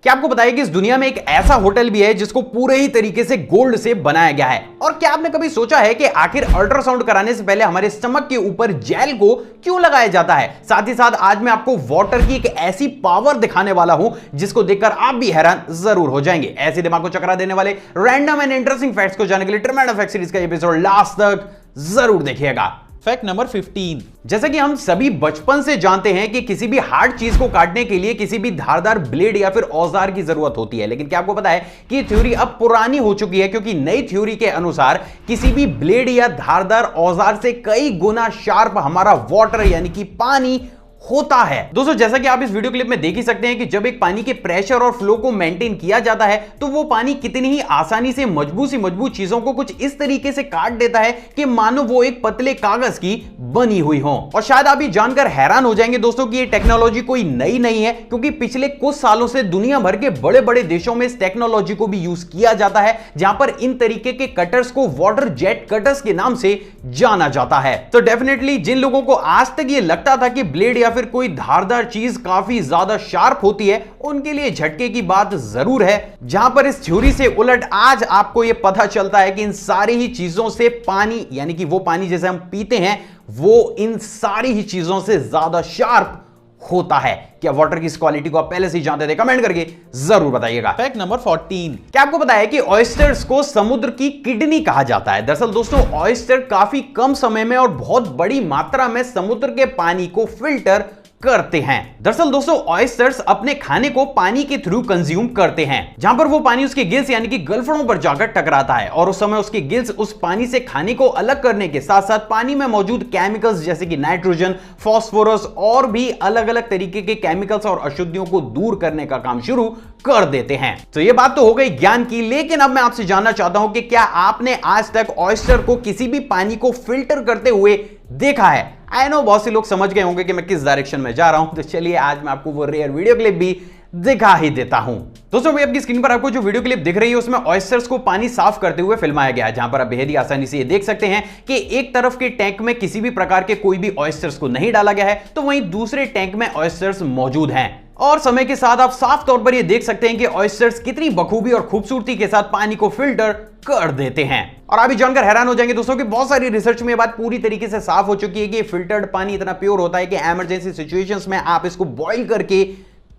क्या आपको बताया कि इस दुनिया में एक ऐसा होटल भी है जिसको पूरे ही तरीके से गोल्ड से बनाया गया है? और क्या आपने कभी सोचा है कि आखिर अल्ट्रासाउंड कराने से पहले हमारे स्टमक के ऊपर जेल को क्यों लगाया जाता है? साथ ही साथ आज मैं आपको वाटर की एक ऐसी पावर दिखाने वाला हूं जिसको देखकर आप भी हैरान जरूर हो जाएंगे। ऐसे दिमाग को चकरा देने वाले रैंडम एंड इंटरेस्टिंग फैक्ट्स को जानने के लिए ट्रिमेंडम फैक्ट सीरीज का एपिसोड लास्ट तक जरूर देखिएगा। Fact number 15। जैसा कि हम सभी बचपन से जानते हैं कि किसी भी हार्ड चीज को काटने के लिए किसी भी धारदार ब्लेड या फिर औजार की जरूरत होती है, लेकिन क्या आपको पता है कि ये थ्योरी अब पुरानी हो चुकी है, क्योंकि नई थ्योरी के अनुसार किसी भी ब्लेड या धारदार औजार से कई गुना शार्प हमारा वाटर यानी कि पानी होता है। दोस्तों, जैसा कि आप इस वीडियो क्लिप में देख ही सकते हैं कि जब एक पानी के प्रेशर और फ्लो को मेंटेन किया जाता है तो वो पानी कितनी ही आसानी से मजबूत चीजों को कुछ इस तरीके से काट देता है कि मानो वो एक पतले कागज की बनी हुई हो। और शायद आप ये जानकर हैरान हो जाएंगे दोस्तों कि ये टेक्नोलॉजी कोई नई नहीं है, क्योंकि पिछले कुछ सालों से दुनिया भर के बड़े बड़े देशों में इस टेक्नोलॉजी को भी यूज किया जाता है, जहां पर इन तरीके के कटर्स को वाटर जेट कटर्स के नाम से जाना जाता है। तो डेफिनेटली जिन लोगों को आज तक ये लगता था कि ब्लेड या फिर कोई धारदार चीज काफी ज्यादा शार्प होती है, उनके लिए झटके की बात जरूर है। जहां पर इस थ्योरी से उलट आज आपको यह पता चलता है कि इन सारी ही चीजों से पानी यानी कि वो पानी जैसे हम पीते हैं वो इन सारी ही चीजों से ज्यादा शार्प होता है। क्या वाटर की इस क्वालिटी को आप पहले से ही जानते थे? कमेंट करके जरूर बताइएगा। Fact number 14। क्या आपको पता है कि ऑयस्टर्स को समुद्र की किडनी कहा जाता है? दरअसल दोस्तों, ऑयस्टर काफी कम समय में और बहुत बड़ी मात्रा में समुद्र के पानी को फिल्टर करते हैं। दरअसल दोस्तों, ऑयस्टर्स अपने खाने को पानी के थ्रू कंज्यूम करते हैं, जहां पर वो पानी उसके गिल्स यानी कि गलफड़ों पर जाकर टकराता है और उस समय उसके गिल्स उस पानी से खाने को अलग करने के साथ साथ पानी में मौजूद केमिकल्स जैसे कि नाइट्रोजन, फास्फोरस और भी अलग अलग तरीके के केमिकल्स और अशुद्धियों को दूर करने का काम शुरू कर देते हैं। तो ये बात तो हो गई ज्ञान की, लेकिन अब मैं आपसे जानना चाहता हूं कि क्या आपने आज तक ऑयस्टर को किसी भी पानी को फिल्टर करते हुए देखा है? आई नो बहुत से लोग समझ गए होंगे कि मैं किस डायरेक्शन में जा रहा हूं, तो चलिए आज मैं आपको वो रेयर वीडियो क्लिप भी दिखा ही देता हूं। दोस्तों, आपकी स्क्रीन पर आपको जो वीडियो क्लिप दिख रही है उसमें ऑयस्टर्स को पानी साफ करते हुए फिल्माया गया है, जहां पर आप बेहद ही आसानी से ये देख सकते हैं कि एक तरफ के टैंक में किसी भी प्रकार के कोई भी ऑयस्टर्स को नहीं डाला गया है, तो वहीं दूसरे टैंक में ऑयस्टर्स मौजूद हैं। और समय के साथ आप साफ तौर पर यह देख सकते हैं कि ऑयस्टर्स कितनी बखूबी और खूबसूरती के साथ पानी को फिल्टर कर देते हैं। और आप भी जानकर हैरान हो जाएंगे दोस्तों कि बहुत सारी रिसर्च में यह बात पूरी तरीके से साफ हो चुकी है कि फिल्टर्ड पानी इतना प्योर होता है कि इमरजेंसी सिचुएशंस में आप इसको बॉईल करके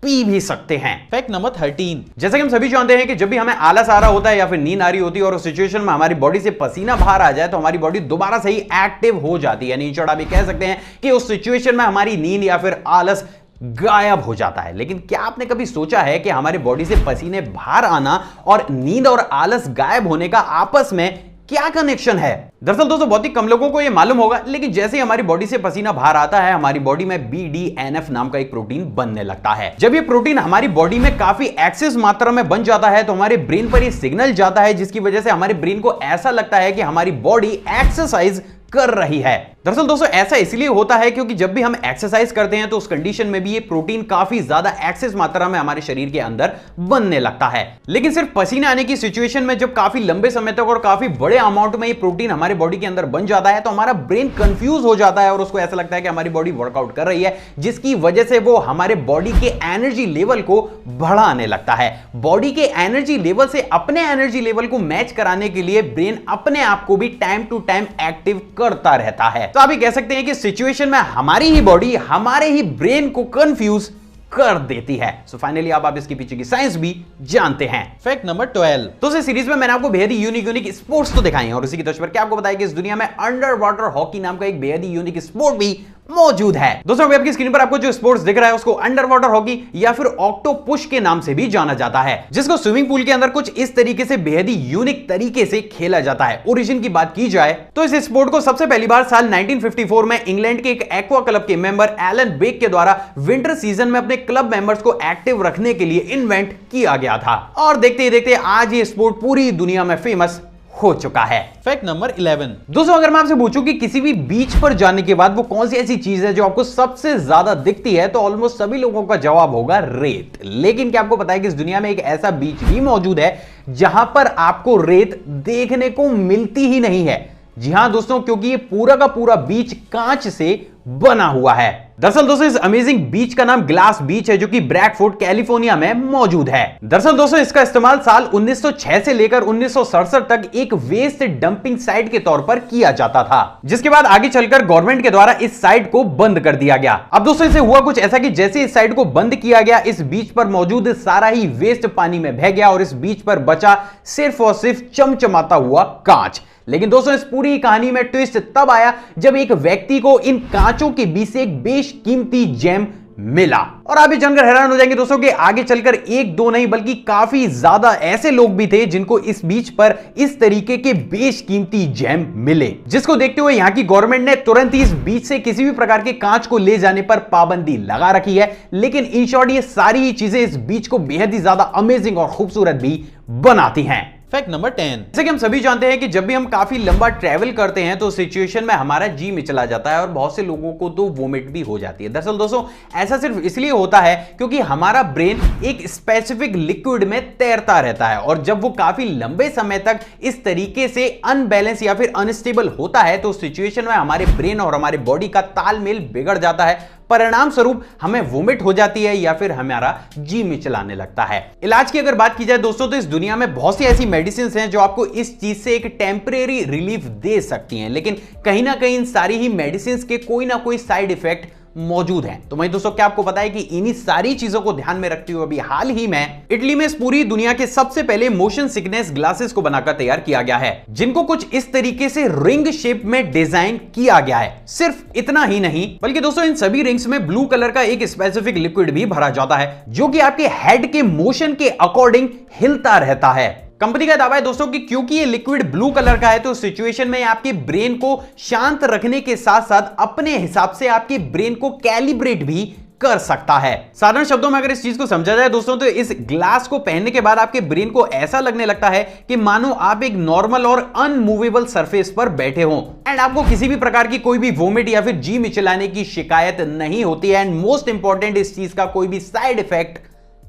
पी भी सकते हैं। Fact number 13। जैसे कि हम सभी जानते हैं कि जब भी हमें आलस आ रहा होता है या फिर नींद आ रही होती है और उस सिचुएशन में हमारी बॉडी से पसीना बाहर आ जाए तो हमारी बॉडी दोबारा से ही एक्टिव हो जाती है। यानी चढ़ा भी कह सकते हैं कि उस सिचुएशन में हमारी नींद या फिर आलस गायब हो जाता है। लेकिन क्या आपने कभी सोचा है कि हमारे बॉडी से पसीने बाहर आना और नींद और आलस गायब होने का आपस में क्या कनेक्शन है? दरअसल दोस्तों, बहुत ही कम लोगों को यह मालूम होगा, लेकिन जैसे ही हमारी बॉडी से पसीना बाहर आता है हमारी बॉडी में BDNF नाम का एक प्रोटीन बनने लगता है। जब ये प्रोटीन हमारी बॉडी में काफी एक्सेस मात्रा में बन जाता है तो हमारे ब्रेन पर ये सिग्नल जाता है, जिसकी वजह से हमारे ब्रेन को ऐसा लगता है कि हमारी बॉडी एक्सरसाइज कर रही है। दरअसल दोस्तों, ऐसा इसलिए होता है क्योंकि जब भी हम एक्सरसाइज करते हैं तो उस कंडीशन में भी ये प्रोटीन काफी ज्यादा एक्सेस मात्रा में हमारे शरीर के अंदर बनने लगता है। लेकिन सिर्फ पसीने आने की सिचुएशन में जब काफी लंबे समय तक और काफी बड़े अमाउंट में ये प्रोटीन हमारे बॉडी के अंदर बन जाता है तो हमारा ब्रेन कंफ्यूज हो जाता है और उसको ऐसा लगता है कि हमारी बॉडी वर्कआउट कर रही है, जिसकी वजह से वो हमारे बॉडी के एनर्जी लेवल को बढ़ाने लगता है। बॉडी के एनर्जी लेवल से अपने एनर्जी लेवल को मैच कराने के लिए ब्रेन अपने आप को भी टाइम टू टाइम एक्टिव करता रहता है। तो आप ये कह सकते हैं कि सिचुएशन में हमारी ही बॉडी हमारे ही ब्रेन को कंफ्यूज कर देती है। सो फाइनली आप इसके पीछे की साइंस भी जानते हैं। Fact number 12। तो इस सीरीज में मैंने आपको बेहद ही यूनिक स्पोर्ट्स तो दिखाए हैं और इसी की तर्ज पर क्या आपको बताया कि इस दुनिया में अंडर वाटर हॉकी नाम का एक बेहद ही यूनिक स्पोर्ट भी मौजूद है। दोस्तों, अभी आपकी स्क्रीन पर आपको जो स्पोर्ट्स दिख रहा है उसको अंडर वाटर हॉकी या फिर ऑक्टोपुश के नाम से भी जाना जाता है, जिसको स्विमिंग पूल के अंदर कुछ इस तरीके से बेहद ही यूनिक तरीके से खेला जाता है। ओरिजिन की बात की जाए तो इस स्पोर्ट को सबसे पहली बार साल 1954 में इंग्लैंड के एक एक्वा क्लब के मेंबर एलन बेक के द्वारा विंटर सीजन में अपने क्लब मेंबर्स को एक्टिव रखने के लिए इन्वेंट किया गया था और देखते ही देखते आज ये स्पोर्ट पूरी दुनिया में फेमस हो चुका है। Fact number 11। दोस्तों, अगर मैं आपसे पूछूं कि किसी भी बीच पर जाने के बाद वो कौन सी ऐसी चीज है जो आपको सबसे ज्यादा दिखती है, तो ऑलमोस्ट सभी लोगों का जवाब होगा रेत। लेकिन क्या आपको पता है कि इस दुनिया में एक ऐसा बीच भी मौजूद है जहां पर आपको रेत देखने को मिलती ही नहीं है? जी हां दोस्तों, क्योंकि ये पूरा का पूरा बीच कांच से बना हुआ है। दरअसल दोस्तों इस अमेजिंग बीच का नाम ग्लास बीच है, जो कि ब्रैडफोर्ड कैलिफोर्निया में मौजूद है। दरअसल दोस्तों इसका इस्तेमाल साल 1906 से लेकर 1967 तक एक वेस्ट डंपिंग साइट के तौर पर किया जाता था, जिसके बाद आगे चलकर गवर्नमेंट के द्वारा इस साइट को बंद कर दिया गया। अब दोस्तों इसे हुआ कुछ ऐसा कि जैसे इस साइट को बंद किया गया, इस बीच पर मौजूद सारा ही वेस्ट पानी में बह गया और इस बीच पर बचा सिर्फ और सिर्फ चमचमाता हुआ कांच। लेकिन दोस्तों इस पूरी कहानी में ट्विस्ट तब आया जब एक व्यक्ति को इन कांचों के बीच से एक बेशकीमती जेम मिला। और आप ये जानकर हैरान हो जाएंगे दोस्तों कि आगे चलकर एक दो नहीं बल्कि काफी ज्यादा ऐसे लोग भी थे जिनको इस बीच पर इस तरीके के बेशकीमती जेम मिले, जिसको देखते हुए यहां की गवर्नमेंट ने तुरंत ही इस बीच से किसी भी प्रकार के कांच को ले जाने पर पाबंदी लगा रखी है। लेकिन इन शॉर्ट ये सारी ही चीजें इस बीच को बेहद ही ज्यादा अमेजिंग और खूबसूरत भी बनाती हैं। Fact number 10। जैसे कि हम सभी जानते हैं कि जब भी हम काफी लंबा ट्रैवल करते हैं तो सिचुएशन में हमारा जी मिचला जाता है और बहुत से लोगों को तो वोमिट भी हो जाती है। दरअसल दोस्तों ऐसा सिर्फ इसलिए होता है क्योंकि हमारा ब्रेन एक स्पेसिफिक लिक्विड में तैरता रहता है और जब वो काफी लंबे समय तक इस तरीके से अनबैलेंस या फिर अनस्टेबल होता है तो उस सिचुएशन में हमारे ब्रेन और हमारे बॉडी का तालमेल बिगड़ जाता है। परिणाम स्वरूप हमें वोमिट हो जाती है या फिर हमारा जी मिचलाने लगता है। इलाज की अगर बात की जाए दोस्तों तो इस दुनिया में बहुत सी ऐसी मेडिसिन हैं जो आपको इस चीज से एक टेम्परेरी रिलीफ दे सकती हैं, लेकिन कहीं ना कहीं इन सारी ही मेडिसिन के कोई ना कोई साइड इफेक्ट मौजूद हैं। तो वहीं दोस्तों क्या आपको पता है कि इन्हीं सारी चीजों को ध्यान में रखते हुए अभी हाल ही में इटली में इस पूरी दुनिया के सबसे पहले मोशन सिकनेस ग्लासेस को बनाकर तैयार किया गया है, जिनको कुछ इस तरीके से रिंग शेप में डिजाइन किया गया है। सिर्फ इतना ही नहीं बल्कि दोस्तों इन सभी रिंग्स में ब्लू कलर का एक स्पेसिफिक लिक्विड भी भरा जाता है, जो कि आपके हेड के मोशन के अकॉर्डिंग हिलता रहता है। कंपनी का दावा है दोस्तों कि क्योंकि ये लिक्विड ब्लू कलर का है तो सिचुएशन में आपके ब्रेन को शांत रखने के साथ साथ अपने हिसाब से आपके ब्रेन को कैलिब्रेट भी कर सकता है। साधारण शब्दों में अगर इस चीज को समझा जाए दोस्तों तो इस ग्लास को पहनने के बाद आपके ब्रेन को ऐसा लगने लगता है कि मानो आप एक नॉर्मल और अनमूवेबल सरफेस पर बैठे हो एंड आपको किसी भी प्रकार की कोई भी वोमिट या फिर जी मिचलाने की शिकायत नहीं होती है एंड मोस्ट इंपॉर्टेंट इस चीज का कोई भी साइड इफेक्ट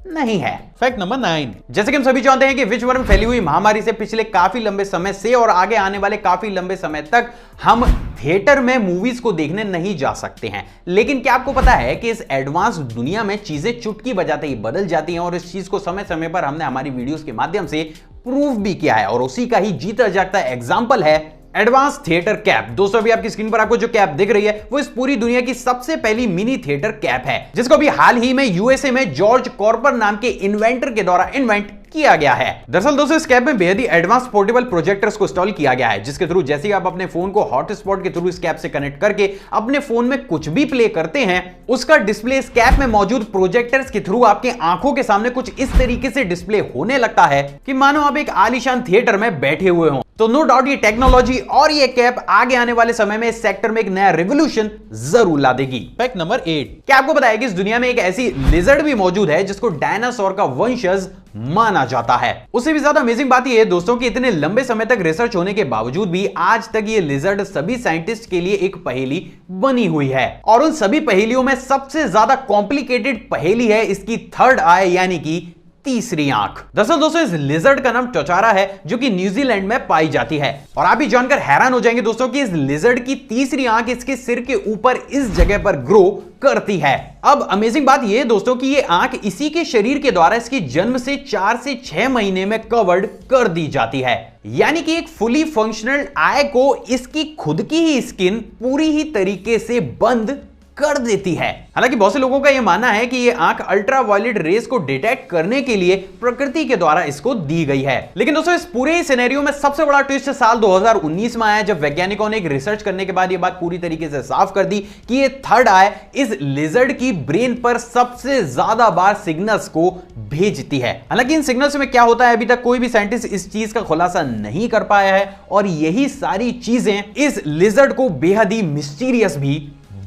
नहीं है। Fact number 9। जैसे कि हम सभी जानते हैं कि विश्व भर में फैली हुई महामारी से पिछले काफी लंबे समय से और आगे आने वाले काफी लंबे समय तक हम थिएटर में मूवीज को देखने नहीं जा सकते हैं। लेकिन क्या आपको पता है कि इस एडवांस दुनिया में चीजें चुटकी बजाते ही बदल जाती हैं और इस चीज को समय समय पर हमने हमारी वीडियोस के माध्यम से प्रूव भी किया है और उसी का ही जीता जागता एग्जाम्पल है एडवांस थिएटर कैप। दोस्तों अभी आपकी स्क्रीन पर आपको जो कैप दिख रही है वो इस पूरी दुनिया की सबसे पहली मिनी थिएटर कैप है, जिसको अभी हाल ही में यूएसए में जॉर्ज कॉर्पर नाम के इन्वेंटर के द्वारा इन्वेंट किया गया है। दरअसल दोस्तों इस कैप में बेहद ही एडवांस पोर्टेबल प्रोजेक्टर्स को इंस्टॉल किया गया है, जिसके थ्रू जैसे ही आप अपने फोन को हॉटस्पॉट के थ्रू इस कैप से कनेक्ट करके अपने फोन में कुछ भी प्ले करते हैं, उसका डिस्प्ले इस कैप में मौजूद प्रोजेक्टर्स के थ्रू आपके आंखों के सामने कुछ इस तरीके से डिस्प्ले होने लगता है कि मानो आप एक आलीशान थिएटर में बैठे हुए हों। तो नो डाउट ये टेक्नोलॉजी और ये कैप आगे आने वाले समय में इस सेक्टर में एक नया रिवोल्यूशन जरूर ला देगी। Fact number 8। क्या आपको पता है कि इस दुनिया में एक ऐसी लिजर्ड भी मौजूद है जिसको डायनासोर का वंशज माना जाता है। उससे भी ज्यादा अमेजिंग बात यह है दोस्तों कि इतने लंबे समय तक रिसर्च होने के बावजूद भी आज तक ये लिजर्ड सभी साइंटिस्ट के लिए एक पहेली बनी हुई है और उन सभी पहेलियों में सबसे ज्यादा कॉम्प्लिकेटेड पहेली है इसकी थर्ड आई यानी कि तीसरी आंख। दरअसल दोस्तों इस लिजर्ड का नाम टोचारा है जो कि न्यूजीलैंड में पाई जाती है और आप भी जानकर हैरान हो जाएंगे दोस्तों कि इस लिजर्ड की तीसरी आंख इसके सिर के ऊपर इस जगह पर ग्रो करती है। अब अमेजिंग बात यह दोस्तों कि ये आंख इसी के शरीर के द्वारा इसकी जन्म से 4 से 6 महीने में कवर्ड कर दी जाती है, यानी कि एक फुली फंक्शनल आई को इसकी खुद की ही स्किन पूरी ही तरीके से बंद कर देती है। हालांकि बहुत से लोगों का यह मानना है कि यह आंख अल्ट्रावायलेट रेस को डिटेक्ट करने के लिए प्रकृति के द्वारा इसको दी गई है। लेकिन दोस्तों इस पूरे सिनेरियो में सबसे बड़ा ट्विस्ट साल 2019 में आया जब वैज्ञानिकों ने एक रिसर्च करने के बाद यह बात पूरी तरीके से साफ कर दी कि यह थर्ड आई इस लिजर्ड की ब्रेन पर सबसे ज्यादा बार सिग्नल्स को भेजती है। हालांकि इन सिग्नल्स में क्या होता है अभी तक कोई भी साइंटिस्ट इस चीज का खुलासा नहीं कर पाया है और यही सारी चीजें इस लिजर्ड को बेहद ही मिस्टीरियस भी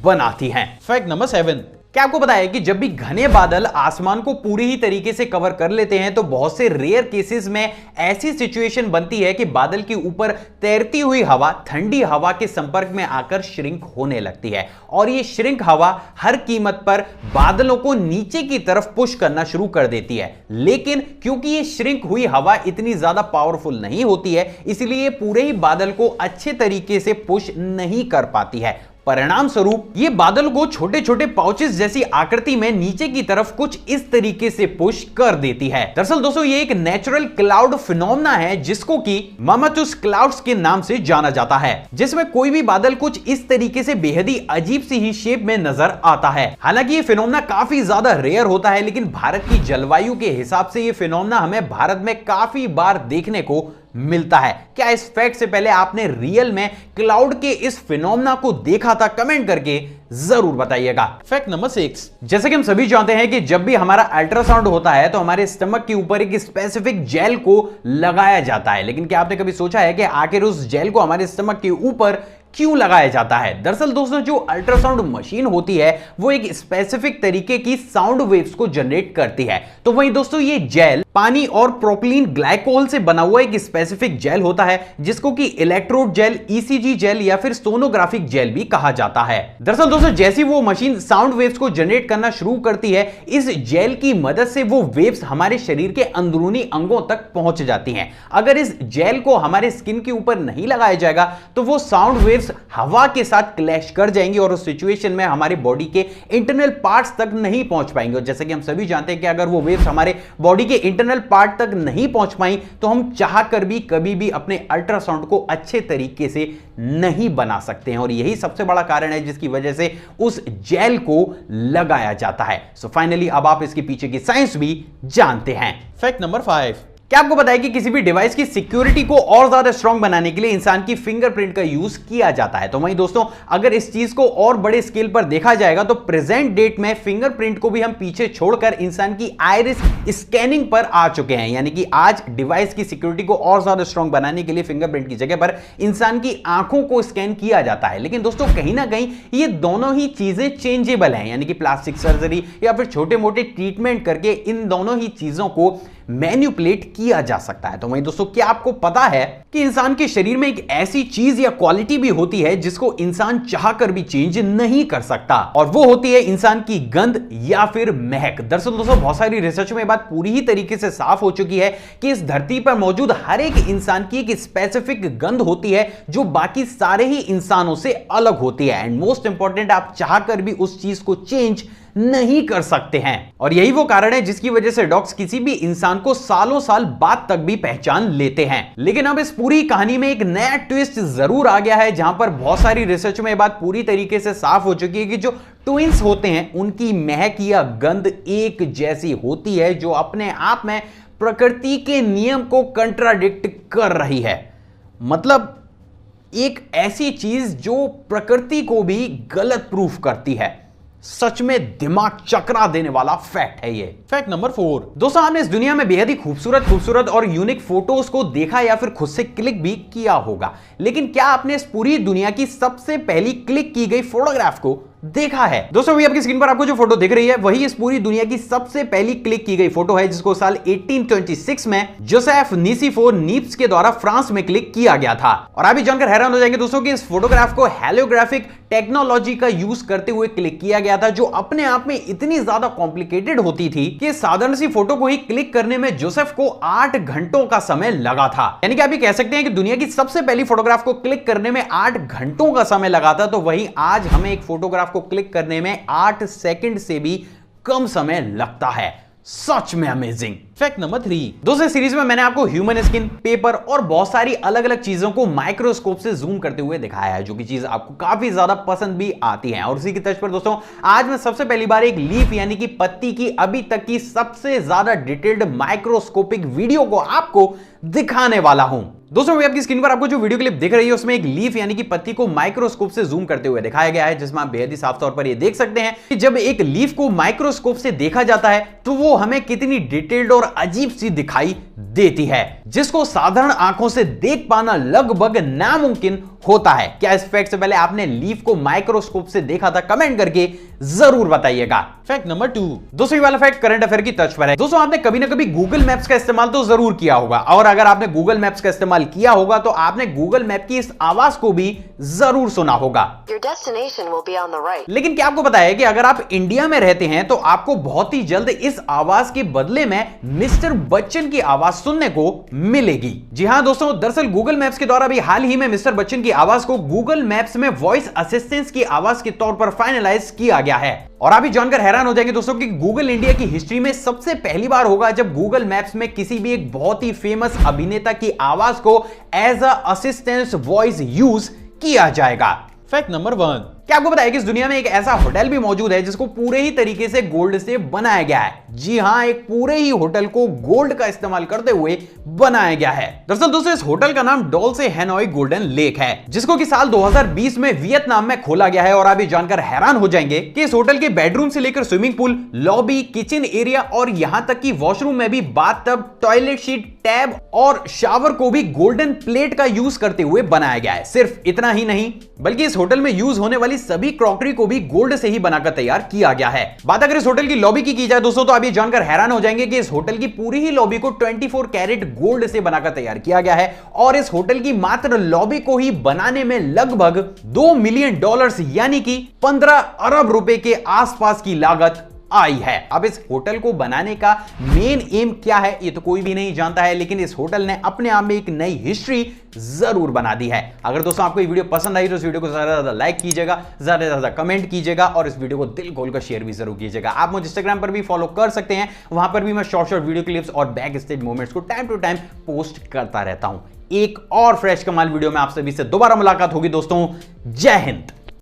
बनाती हैं। Fact number 7। क्या आपको पता है कि जब भी घने बादल आसमान को पूरी ही तरीके से कवर कर लेते हैं तो बहुत से रेयर केसेस में ऐसी सिचुएशन बनती है कि बादल के ऊपर तैरती हुई हवा ठंडी हवा के संपर्क में आकर श्रिंक होने लगती है और ये श्रिंक हवा हर कीमत पर बादलों को नीचे की तरफ पुश करना शुरू कर देती है। लेकिन क्योंकि ये श्रिंक हुई हवा इतनी ज्यादा पावरफुल नहीं होती है इसलिए पूरे ही बादल को अच्छे तरीके से पुश नहीं कर पाती है। परिणाम स्वरूप ये बादल को छोटे छोटे पाउचेस जैसी आकृति में नीचे की तरफ कुछ इस तरीके से पुश कर देती है। दरअसल दोस्तों ये एक नेचुरल क्लाउड फिनोमेना है जिसको कि मामाटूस क्लाउड्स के नाम से जाना जाता है, जिसमें कोई भी बादल कुछ इस तरीके से बेहद ही अजीब सी ही शेप में नजर आता है। हालांकि ये फिनोमेना काफी ज्यादा रेयर होता है, लेकिन भारत की जलवायु के हिसाब से ये फिनोमेना हमें भारत में काफी बार देखने को मिलता है। क्या इस फैक्ट से पहले आपने रियल में क्लाउड के इस फिनोमेना को देखा था? कमेंट करके जरूर बताइएगा। फैक्ट नंबर 6, जैसे कि हम सभी जानते हैं कि जब भी हमारा अल्ट्रासाउंड होता है तो हमारे स्टमक के ऊपर एक स्पेसिफिक जेल को लगाया जाता है, लेकिन क्या आपने कभी सोचा है कि आखिर उस जेल को हमारे स्टमक के ऊपर क्यों लगाया जाता है? दरअसल दोस्तों जो अल्ट्रासाउंड मशीन होती है वो एक स्पेसिफिक तरीके की साउंड वेव्स को जनरेट करती है। तो वहीं दोस्तों ये जेल पानी और प्रोपिलीन ग्लाइकोल से बना हुआ एक स्पेसिफिक जेल होता है जिसको कि इलेक्ट्रोड जेल, ईसीजी जेल या फिर सोनोग्राफिक जेल भी कहा जाता है। दरअसल दोस्तों जैसी वो मशीन साउंड वेव्स को जनरेट करना शुरू करती है, इस जेल की मदद से वो वेव्स हमारे शरीर के अंदरूनी अंगों तक पहुंच जाती हैं। अगर इस जेल को हमारे स्किन के ऊपर नहीं लगाया जाएगा तो वो साउंड वेव्स हवा के साथ क्लैश कर जाएंगी और उस सिचुएशन में हमारे बॉडी के इंटरनल पार्ट्स तक नहीं पहुंच पाएंगे। और जैसे कि हम सभी जानते हैं कि अगर वो वेव्स हमारे बॉडी के इंटरनल पार्ट तक नहीं पहुंच पाई तो हम चाहकर भी कभी भी अपने अल्ट्रासाउंड को अच्छे तरीके से नहीं बना सकते हैं, और यही सबसे बड़ा कारण है जिसकी वजह से उस जेल को लगाया जाता है। सो फाइनली अब आप इसके पीछे की साइंस भी जानते हैं। फैक्ट नंबर 5, क्या आपको पता है कि किसी भी डिवाइस की सिक्योरिटी को और ज्यादा स्ट्रांग बनाने के लिए इंसान की फिंगरप्रिंट का यूज किया जाता है? तो वहीं दोस्तों अगर इस चीज को और बड़े स्केल पर देखा जाएगा तो प्रेजेंट डेट में फिंगरप्रिंट को भी हम पीछे छोड़कर इंसान की आइरिस स्कैनिंग पर आ चुके हैं। यानी कि आज डिवाइस की सिक्योरिटी को और ज्यादा स्ट्रांग बनाने के लिए फिंगरप्रिंट की जगह पर इंसान की आंखों को स्कैन किया जाता है। लेकिन दोस्तों कहीं ना कहीं ये दोनों ही चीजें चेंजेबल हैं, यानी कि प्लास्टिक सर्जरी या फिर छोटे मोटे ट्रीटमेंट करके इन दोनों ही चीजों को मैन्युपुलेट किया जा सकता है। तो वहीं दोस्तों क्या आपको पता है कि इंसान के शरीर में एक ऐसी चीज या क्वालिटी भी होती है जिसको इंसान चाहकर भी चेंज नहीं कर सकता, और वो होती है इंसान की गंध या फिर महक। दरअसल दोस्तों बहुत सारी रिसर्च में बात पूरी ही तरीके से साफ हो चुकी है कि इस धरती पर मौजूद हर एक इंसान की एक स्पेसिफिक गंध होती है जो बाकी सारे ही इंसानों से अलग होती है, एंड मोस्ट इंपॉर्टेंट आप चाहकर भी उस चीज को चेंज नहीं कर सकते हैं। और यही वो कारण है जिसकी वजह से डॉग्स किसी भी इंसान को सालों साल बाद तक भी पहचान लेते हैं। लेकिन अब इस पूरी कहानी में एक नया ट्विस्ट जरूर आ गया है, जहां पर बहुत सारी रिसर्च में बात पूरी तरीके से साफ हो चुकी है कि जो ट्विंस होते हैं उनकी महक या गंध एक जैसी होती है, जो अपने आप में प्रकृति के नियम को कंट्राडिक्ट कर रही है। मतलब एक ऐसी चीज जो प्रकृति को भी गलत प्रूफ करती है। सच में दिमाग चकरा देने वाला फैक्ट है ये। फैक्ट नंबर 4, दोस्तों आपने इस दुनिया में बेहद ही खूबसूरत और यूनिक फोटोज को देखा या फिर खुद से क्लिक भी किया होगा, लेकिन क्या आपने इस पूरी दुनिया की सबसे पहली क्लिक की गई फोटोग्राफ को देखा है? दोस्तों अभी आपकी स्क्रीन पर आपको जो फोटो दिख रही है वही इस पूरी दुनिया की सबसे पहली क्लिक की गई फोटो है, जिसको साल 1826 में जोसेफ निसीफोर नीप्स के द्वारा फ्रांस में क्लिक किया गया था। और आप भी जानकर हैरान हो जाएंगे दोस्तों कि इस फोटोग्राफ को हेलोग्राफिक टेक्नोलॉजी का यूज करते हुए क्लिक किया गया था, जो अपने आप में इतनी ज्यादा कॉम्प्लिकेटेड होती थी कि साधारण सी फोटो को ही क्लिक करने में जोसेफ को 8 घंटों का समय लगा था। यानी कि आप ये कह सकते हैं कि दुनिया की सबसे पहली फोटोग्राफ को क्लिक करने में 8 घंटों का समय लगा था, तो वहीं आज हमें एक फोटोग्राफ को क्लिक करने में 8 सेकंड से भी कम समय लगता है। सच में अमेजिंग। फैक्ट नंबर 3, दोस्तों सीरीज में मैंने आपको ह्यूमन स्किन, पेपर और बहुत सारी अलग अलग चीजों को माइक्रोस्कोप से जूम करते हुए दिखाया है, जो कि चीज आपको काफी ज्यादा पसंद भी आती है। और उसी की तर्ज पर दोस्तों आज मैं सबसे पहली बार एक लीफ यानी कि पत्ती की अभी तक की सबसे ज्यादा डिटेल्ड माइक्रोस्कोपिक वीडियो को आपको दिखाने वाला हूं। दोस्तों अभी आपकी स्क्रीन पर आपको जो वीडियो क्लिप दिख रही है उसमें एक लीफ यानी कि पत्ती को माइक्रोस्कोप से जूम करते हुए दिखाया गया है, जिसमें आप बेहद ही साफ तौर पर ये देख सकते हैं कि जब एक लीफ को माइक्रोस्कोप से देखा जाता है तो वो हमें कितनी डिटेल्ड और अजीब सी दिखाई देती है, जिसको साधारण आंखों से देख पाना लगभग नामुमकिन होता है। क्या इस फैक्ट से पहले आपने लीफ को माइक्रोस्कोप से देखा था? कमेंट करके जरूर बताइएगा। फैक्ट नंबर 2, दोस्तों ये वाला फैक्ट करंट अफेयर की टच पर है। दोस्तों आपने कभी ना कभी गूगल मैप्स का इस्तेमाल तो जरूर किया होगा, और अगर आपने गूगल मैप्स का इस्तेमाल किया होगा तो आपने गूगल मैप की इस आवाज को भी जरूर सुना होगा। Your destination will be on the right. लेकिन क्या आपको पता है कि अगर आप इंडिया में रहते हैं तो आपको बहुत ही जल्द इस आवाज के बदले में मिस्टर बच्चन की आवाज सुनने को मिलेगी। जी हां दोस्तों, दरअसल गूगल मैप्स के द्वारा भी हाल ही में मिस्टर बच्चन की आवाज को गूगल मैप्स में वॉइस असिस्टेंस की आवाज के तौर पर फाइनलाइज किया गया है। और आप भी जानकर हैरान हो जाएंगे दोस्तों कि गूगल इंडिया की हिस्ट्री में सबसे पहली बार होगा जब गूगल मैप्स में किसी भी एक बहुत ही फेमस अभिनेता की आवाज को as a assistance voice use किया जाएगा। Fact number 1। क्या आपको पता है कि इस दुनिया में एक ऐसा होटल भी मौजूद है जिसको पूरे ही तरीके से गोल्ड से बनाया गया है। जी हां, एक पूरे ही होटल को गोल्ड का इस्तेमाल करते हुए बनाया गया है। दरअसल दोस्तों, इस होटल का नाम डॉल्से हैनॉय गोल्डन लेक है, जिसको कि साल 2020 में वियतनाम में खोला गया है। और आप ये जानकर हैरान हो जाएंगे कि इस होटल के बेडरूम से लेकर swimming pool, lobby, kitchen area और यहां तक कि वॉशरूम में भी बाथटब, टॉयलेट शीट, टैब और शावर को भी गोल्डन प्लेट का यूज करते हुए बनाया गया है। सिर्फ इतना ही नहीं, बल्कि इस होटल में यूज होने वाली सभी क्रॉकरी को भी गोल्ड से ही बनाकर तैयार किया गया है। बात अगर इस होटल की लॉबी की जाए दोस्तों, तो आप ये जानकर हैरान हो जाएंगे कि इस होटल की पूरी ही लॉबी को 24 कैरेट गोल्ड से बनाकर तैयार किया गया है। और इस होटल की मात्र लॉबी को ही बनाने में लगभग $2 मिलियन यानी कि 15 अरब रुपए के आसपास की लागत आई है। अब इस होटल को बनाने का मेन एम क्या है ये तो कोई भी नहीं जानता है, लेकिन इस होटल ने अपने आप में एक नई हिस्ट्री जरूर बना दी है। अगर दोस्तों आपको ये वीडियो पसंद आई तो इस वीडियो को ज्यादा से ज्यादा लाइक कीजिएगा, ज्यादा से ज्यादा कमेंट कीजिएगा और इस वीडियो को दिल खोलकर शेयर भी जरूर कीजिएगा। आप मुझे इंस्टाग्राम पर भी फॉलो कर सकते हैं, वहां पर भी मैं शॉर्ट वीडियो क्लिप्स और बैक स्टेज मोमेंट्स को टाइम टू टाइम पोस्ट करता रहता हूं। एक और फ्रेश कमाल वीडियो में आप सभी से दोबारा मुलाकात होगी दोस्तों। जय हिंद।